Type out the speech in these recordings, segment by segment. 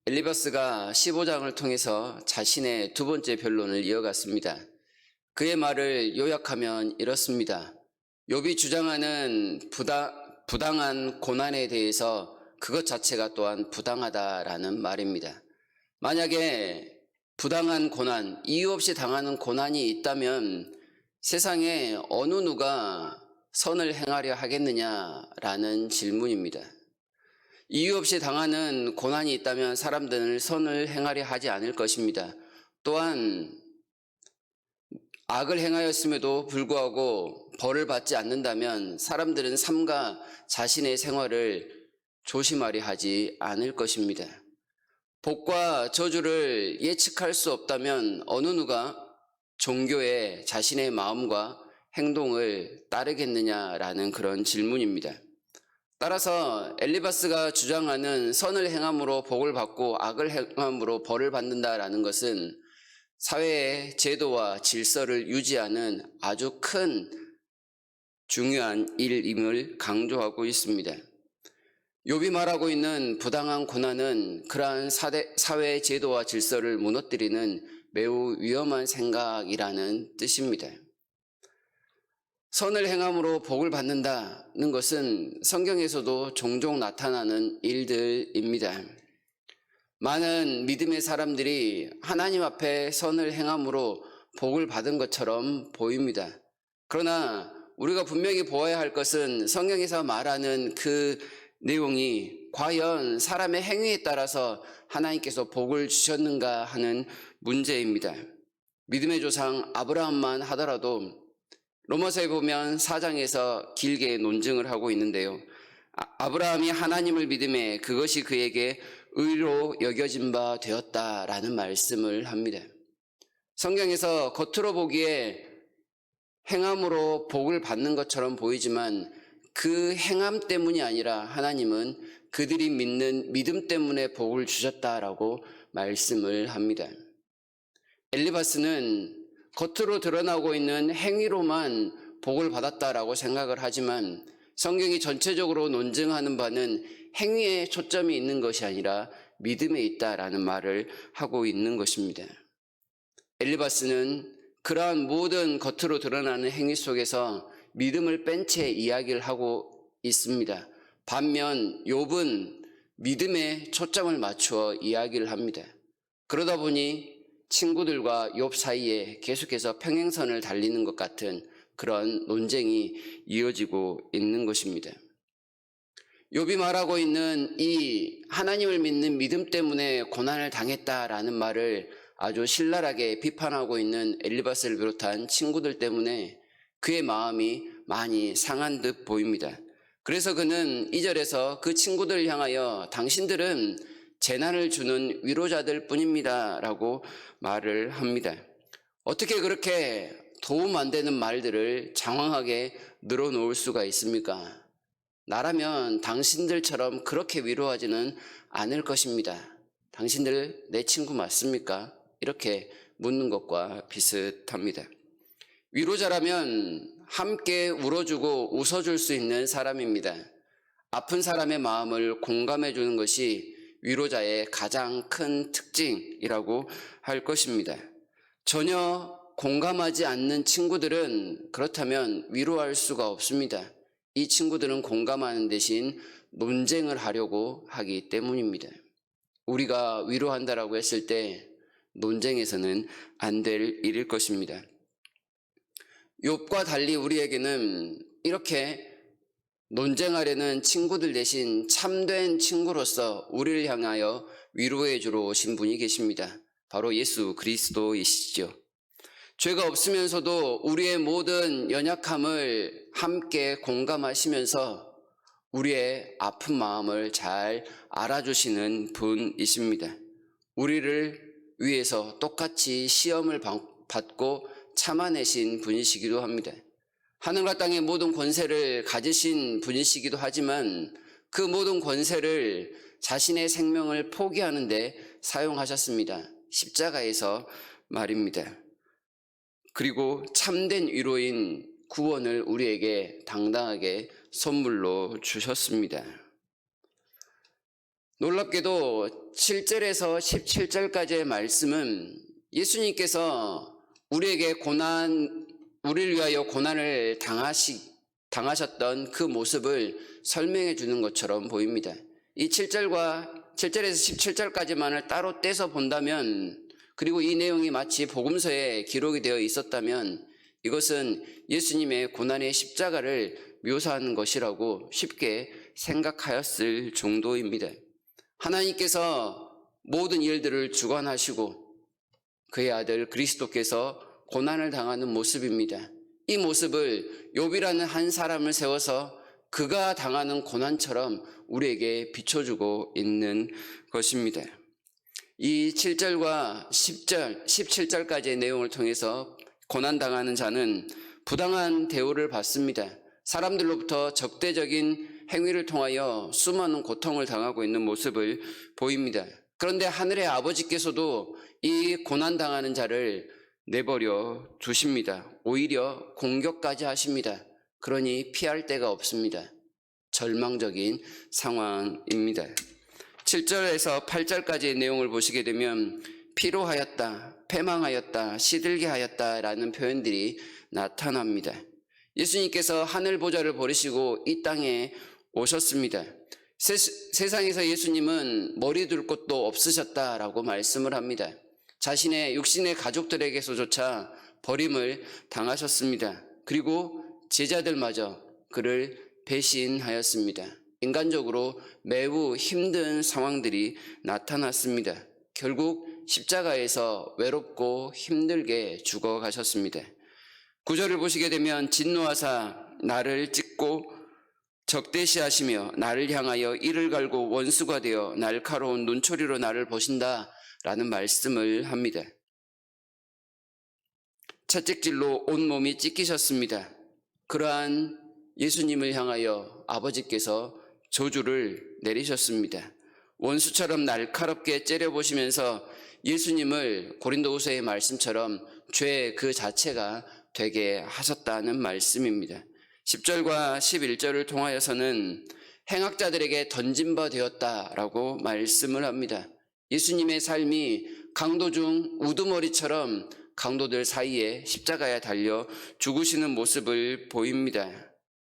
엘리바스가 15장을 통해서 자신의 두 번째 변론을 이어갔습니다. 그의 말을 요약하면 이렇습니다. 욥이 주장하는 부당한 고난에 대해서 그것 자체가 또한 부당하다라는 말입니다. 만약에 부당한 고난, 이유 없이 당하는 고난이 있다면 세상에 어느 누가 선을 행하려 하겠느냐라는 질문입니다. 이유 없이 당하는 고난이 있다면 사람들은 선을 행하려 하지 않을 것입니다. 또한 악을 행하였음에도 불구하고 벌을 받지 않는다면 사람들은 삶과 자신의 생활을 조심하려 하지 않을 것입니다. 복과 저주를 예측할 수 없다면 어느 누가 종교에 자신의 마음과 행동을 따르겠느냐라는 그런 질문입니다. 따라서 엘리바스가 주장하는 선을 행함으로 복을 받고 악을 행함으로 벌을 받는다라는 것은 사회의 제도와 질서를 유지하는 아주 큰 중요한 일임을 강조하고 있습니다. 욥이 말하고 있는 부당한 고난은 그러한 사회의 제도와 질서를 무너뜨리는 매우 위험한 생각이라는 뜻입니다. 선을 행함으로 복을 받는다는 것은 성경에서도 종종 나타나는 일들입니다. 많은 믿음의 사람들이 하나님 앞에 선을 행함으로 복을 받은 것처럼 보입니다. 그러나 우리가 분명히 보아야 할 것은 성경에서 말하는 그 내용이 과연 사람의 행위에 따라서 하나님께서 복을 주셨는가 하는 문제입니다. 믿음의 조상 아브라함만 하더라도 로마서에 보면 4장에서 길게 논증을 하고 있는데요. 아브라함이 하나님을 믿음에 그것이 그에게 의로 여겨진 바 되었다라는 말씀을 합니다. 성경에서 겉으로 보기에 행함으로 복을 받는 것처럼 보이지만 그 행함 때문이 아니라 하나님은 그들이 믿는 믿음 때문에 복을 주셨다라고 말씀을 합니다. 엘리바스는 겉으로 드러나고 있는 행위로만 복을 받았다라고 생각을 하지만 성경이 전체적으로 논증하는 바는 행위에 초점이 있는 것이 아니라 믿음에 있다라는 말을 하고 있는 것입니다. 엘리바스는 그러한 모든 겉으로 드러나는 행위 속에서 믿음을 뺀 채 이야기를 하고 있습니다. 반면 욥은 믿음에 초점을 맞추어 이야기를 합니다. 그러다 보니 친구들과 욥 사이에 계속해서 평행선을 달리는 것 같은 그런 논쟁이 이어지고 있는 것입니다. 욥이 말하고 있는 이 하나님을 믿는 믿음 때문에 고난을 당했다라는 말을 아주 신랄하게 비판하고 있는 엘리바스를 비롯한 친구들 때문에 그의 마음이 많이 상한 듯 보입니다. 그래서 그는 2절에서 그 친구들을 향하여 당신들은 재난을 주는 위로자들 뿐입니다 라고 말을 합니다. 어떻게 그렇게 도움 안 되는 말들을 장황하게 늘어놓을 수가 있습니까? 나라면 당신들처럼 그렇게 위로하지는 않을 것입니다. 당신들 내 친구 맞습니까? 이렇게 묻는 것과 비슷합니다. 위로자라면 함께 울어주고 웃어줄 수 있는 사람입니다. 아픈 사람의 마음을 공감해 주는 것이 위로자의 가장 큰 특징이라고 할 것입니다. 전혀 공감하지 않는 친구들은 그렇다면 위로할 수가 없습니다. 이 친구들은 공감하는 대신 논쟁을 하려고 하기 때문입니다. 우리가 위로한다라고 했을 때 논쟁에서는 안 될 일일 것입니다. 욥과 달리 우리에게는 이렇게 논쟁하려는 친구들 대신 참된 친구로서 우리를 향하여 위로해 주러 오신 분이 계십니다. 바로 예수 그리스도이시죠. 죄가 없으면서도 우리의 모든 연약함을 함께 공감하시면서 우리의 아픈 마음을 잘 알아주시는 분이십니다. 우리를 위해서 똑같이 시험을 받고 참아내신 분이시기도 합니다. 하늘과 땅의 모든 권세를 가지신 분이시기도 하지만 그 모든 권세를 자신의 생명을 포기하는 데 사용하셨습니다. 십자가에서 말입니다. 그리고 참된 위로인 구원을 우리에게 당당하게 선물로 주셨습니다. 놀랍게도 7절에서 17절까지의 말씀은 예수님께서 우리를 위하여 고난을 당하셨던 그 모습을 설명해 주는 것처럼 보입니다. 이 7절에서 17절까지만을 따로 떼서 본다면, 그리고 이 내용이 마치 복음서에 기록이 되어 있었다면 이것은 예수님의 고난의 십자가를 묘사하는 것이라고 쉽게 생각하였을 정도입니다. 하나님께서 모든 일들을 주관하시고 그의 아들 그리스도께서 고난을 당하는 모습입니다. 이 모습을 욥이라는 한 사람을 세워서 그가 당하는 고난처럼 우리에게 비춰주고 있는 것입니다. 이 7절과 10절, 17절까지의 내용을 통해서 고난당하는 자는 부당한 대우를 받습니다. 사람들로부터 적대적인 행위를 통하여 수많은 고통을 당하고 있는 모습을 보입니다. 그런데 하늘의 아버지께서도 이 고난당하는 자를 내버려 두십니다. 오히려 공격까지 하십니다. 그러니 피할 데가 없습니다. 절망적인 상황입니다. 7절에서 8절까지의 내용을 보시게 되면 피로하였다, 패망하였다, 시들게 하였다라는 표현들이 나타납니다. 예수님께서 하늘 보좌를 버리시고 이 땅에 오셨습니다. 세상에서 예수님은 머리 둘 곳도 없으셨다라고 말씀을 합니다. 자신의 육신의 가족들에게서조차 버림을 당하셨습니다. 그리고 제자들마저 그를 배신하였습니다. 인간적으로 매우 힘든 상황들이 나타났습니다. 결국 십자가에서 외롭고 힘들게 죽어가셨습니다. 9절을 보시게 되면 진노하사 나를 찢고 적대시하시며 나를 향하여 이를 갈고 원수가 되어 날카로운 눈초리로 나를 보신다 라는 말씀을 합니다. 채찍질로 온몸이 찢기셨습니다. 그러한 예수님을 향하여 아버지께서 저주를 내리셨습니다. 원수처럼 날카롭게 째려보시면서 예수님을 고린도후서의 말씀처럼 죄 그 자체가 되게 하셨다는 말씀입니다. 10절과 11절을 통하여서는 행악자들에게 던진 바 되었다라고 말씀을 합니다. 예수님의 삶이 강도 중 우두머리처럼 강도들 사이에 십자가에 달려 죽으시는 모습을 보입니다.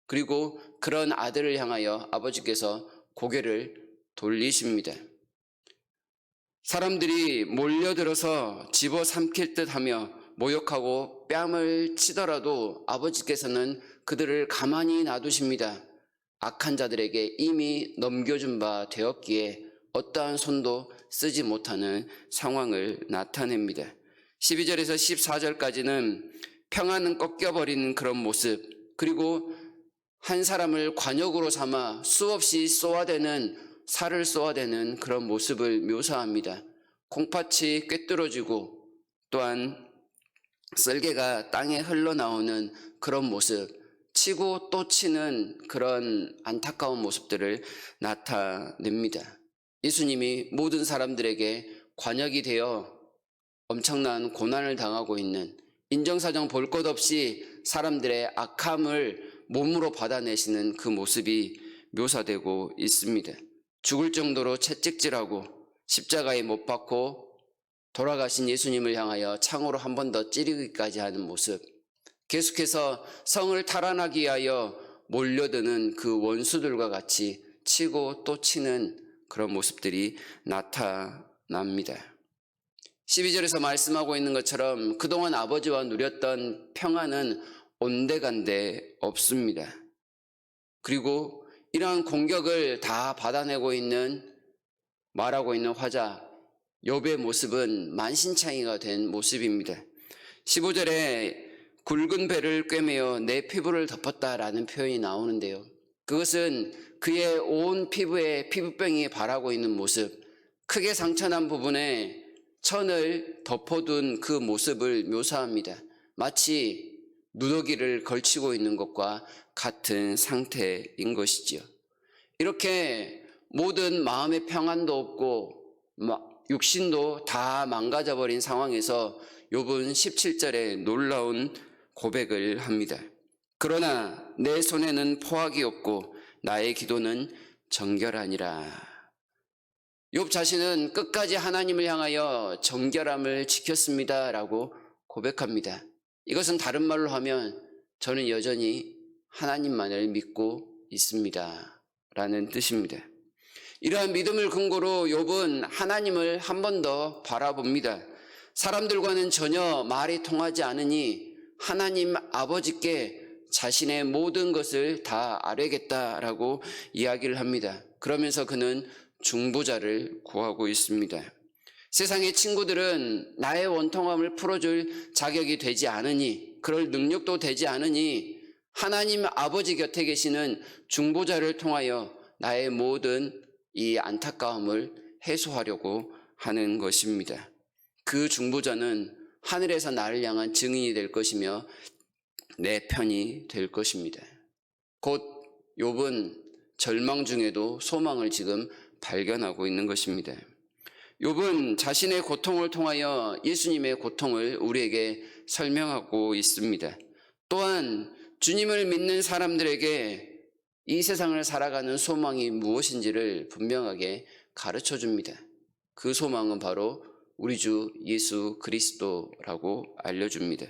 그리고 그런 아들을 향하여 아버지께서 고개를 돌리십니다. 사람들이 몰려들어서 집어삼킬 듯하며 모욕하고 뺨을 치더라도 아버지께서는 그들을 가만히 놔두십니다. 악한 자들에게 이미 넘겨준 바 되었기에 어떠한 손도 쓰지 못하는 상황을 나타냅니다. 12절에서 14절까지는 평안은 꺾여버리는 그런 모습, 그리고 한 사람을 관역으로 삼아 수없이 살을 쏘아대는 그런 모습을 묘사합니다. 콩팥이 꿰뚫어지고 또한 썰개가 땅에 흘러나오는 그런 모습, 치고 또 치는 그런 안타까운 모습들을 나타냅니다. 예수님이 모든 사람들에게 관역이 되어 엄청난 고난을 당하고 있는, 인정사정 볼 것 없이 사람들의 악함을 몸으로 받아내시는 그 모습이 묘사되고 있습니다. 죽을 정도로 채찍질하고 십자가에 못 박고 돌아가신 예수님을 향하여 창으로 한 번 더 찌르기까지 하는 모습, 계속해서 성을 탈환하기 위하여 몰려드는 그 원수들과 같이 치고 또 치는 그런 모습들이 나타납니다. 12절에서 말씀하고 있는 것처럼 그동안 아버지와 누렸던 평안은 온데간데 없습니다. 그리고 이러한 공격을 다 받아내고 있는, 말하고 있는 화자 욥의 모습은 만신창이가 된 모습입니다. 15절에 굵은 배를 꿰매어 내 피부를 덮었다라는 표현이 나오는데요. 그것은 그의 온 피부에 피부병이 바라고 있는 모습, 크게 상처난 부분에 천을 덮어둔 그 모습을 묘사합니다. 마치 누더기를 걸치고 있는 것과 같은 상태인 것이지요. 이렇게 모든 마음의 평안도 없고 육신도 다 망가져버린 상황에서 욥은 17절에 놀라운 고백을 합니다. 그러나 내 손에는 포악이 없고 나의 기도는 정결하니라. 욥 자신은 끝까지 하나님을 향하여 정결함을 지켰습니다라고 고백합니다. 이것은 다른 말로 하면 저는 여전히 하나님만을 믿고 있습니다 라는 뜻입니다. 이러한 믿음을 근거로 욥은 하나님을 한 번 더 바라봅니다. 사람들과는 전혀 말이 통하지 않으니 하나님 아버지께 자신의 모든 것을 다 아뢰겠다라고 이야기를 합니다. 그러면서 그는 중보자를 구하고 있습니다. 세상의 친구들은 나의 원통함을 풀어줄 자격이 되지 않으니, 그럴 능력도 되지 않으니 하나님 아버지 곁에 계시는 중보자를 통하여 나의 모든 이 안타까움을 해소하려고 하는 것입니다. 그 중보자는 하늘에서 나를 향한 증인이 될 것이며 내 편이 될 것입니다. 곧 욥은 절망 중에도 소망을 지금 발견하고 있는 것입니다. 욥은 자신의 고통을 통하여 예수님의 고통을 우리에게 설명하고 있습니다. 또한 주님을 믿는 사람들에게 이 세상을 살아가는 소망이 무엇인지를 분명하게 가르쳐 줍니다. 그 소망은 바로 우리 주 예수 그리스도라고 알려줍니다.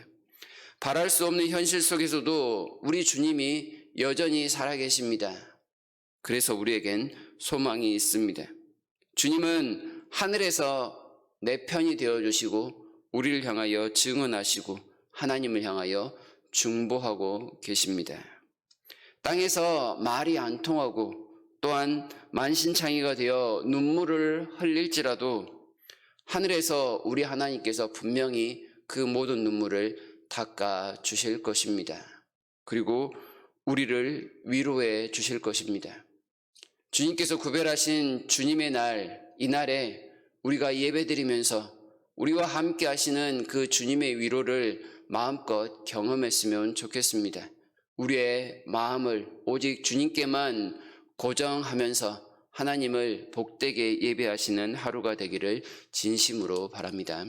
바랄 수 없는 현실 속에서도 우리 주님이 여전히 살아계십니다. 그래서 우리에겐 소망이 있습니다. 주님은 하늘에서 내 편이 되어주시고 우리를 향하여 증언하시고 하나님을 향하여 중보하고 계십니다. 땅에서 말이 안 통하고 또한 만신창이가 되어 눈물을 흘릴지라도 하늘에서 우리 하나님께서 분명히 그 모든 눈물을 닦아 주실 것입니다. 그리고 우리를 위로해 주실 것입니다. 주님께서 구별하신 주님의 날, 이 날에 우리가 예배드리면서 우리와 함께 하시는 그 주님의 위로를 마음껏 경험했으면 좋겠습니다. 우리의 마음을 오직 주님께만 고정하면서 하나님을 복되게 예배하시는 하루가 되기를 진심으로 바랍니다.